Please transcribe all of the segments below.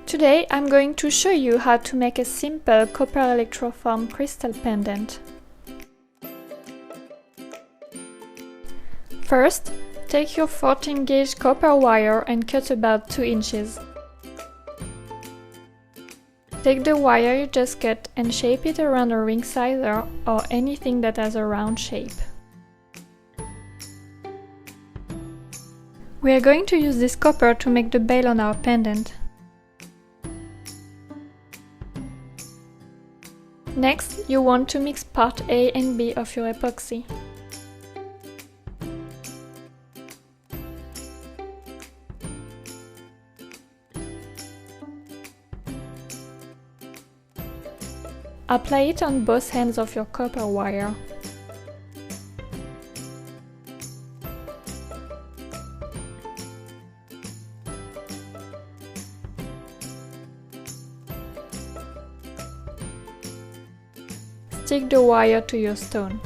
Today I'm going to show you how to make a simple copper electroform crystal pendant. First, take your 14 gauge copper wire and cut about 2 inches. Take the wire you just cut and shape it around a ring sizer or anything that has a round shape. We are going to use this copper to make the bail on our pendant. Next, you want to mix part A and B of your epoxy. Apply it on both ends of your copper wire. Stick the wire to your stone.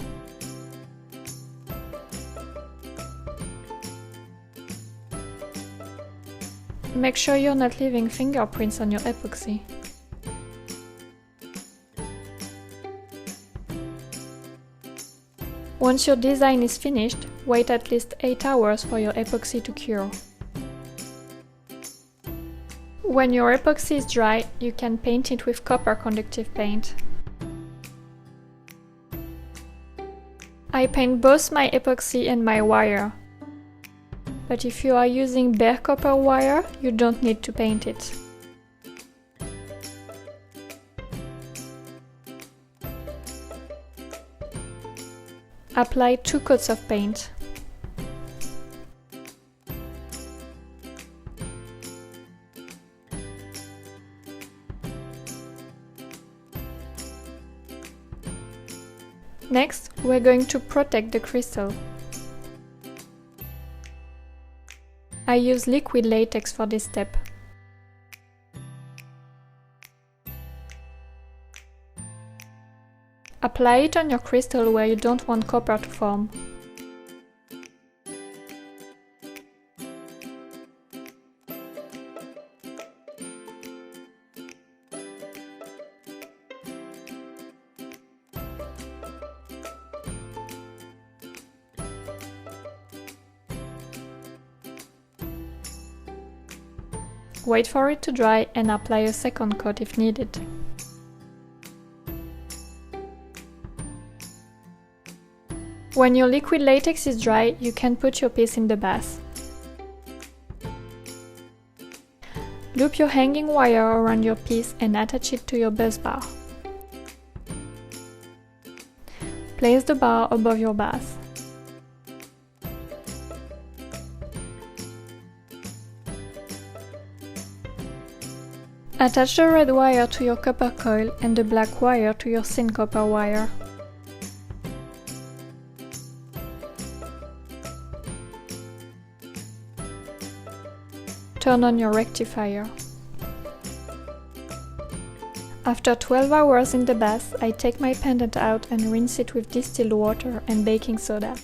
Make sure you're not leaving fingerprints on your epoxy. Once your design is finished, wait at least 8 hours for your epoxy to cure. When your epoxy is dry, you can paint it with copper conductive paint. I paint both my epoxy and my wire, but if you are using bare copper wire, you don't need to paint it. Apply 2 coats of paint. Next, we're going to protect the crystal. I use liquid latex for this step. Apply it on your crystal where you don't want copper to form. Wait for it to dry and apply a second coat if needed. When your liquid latex is dry, you can put your piece in the bath. Loop your hanging wire around your piece and attach it to your bus bar. Place the bar above your bath. Attach the red wire to your copper coil and the black wire to your thin copper wire. Turn on your rectifier. After 12 hours in the bath, I take my pendant out and rinse it with distilled water and baking soda.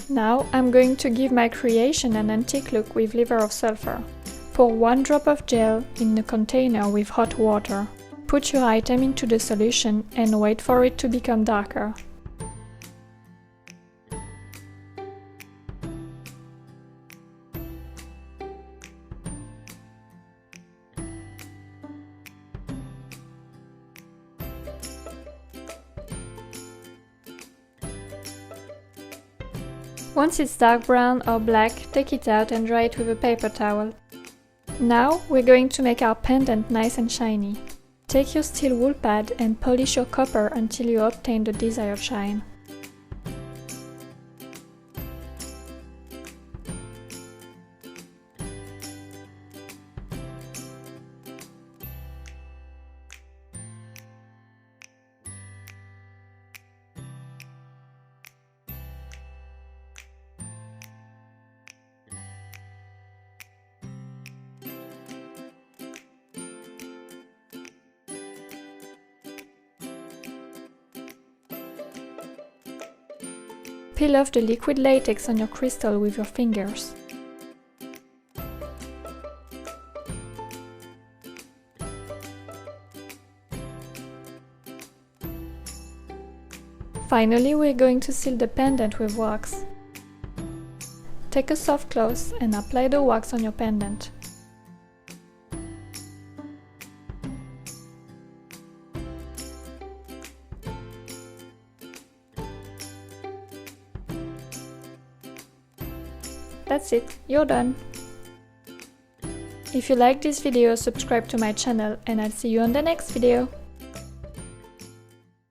Now I'm going to give my creation an antique look with liver of sulfur. Pour 1 drop of gel in a container with hot water. Put your item into the solution and wait for it to become darker. Once it's dark brown or black, take it out and dry it with a paper towel. Now we're going to make our pendant nice and shiny. Take your steel wool pad and polish your copper until you obtain the desired shine. Peel off the liquid latex on your crystal with your fingers. Finally, we're going to seal the pendant with wax. Take a soft cloth and apply the wax on your pendant. That's it, you're done! If you like this video, subscribe to my channel and I'll see you on the next video!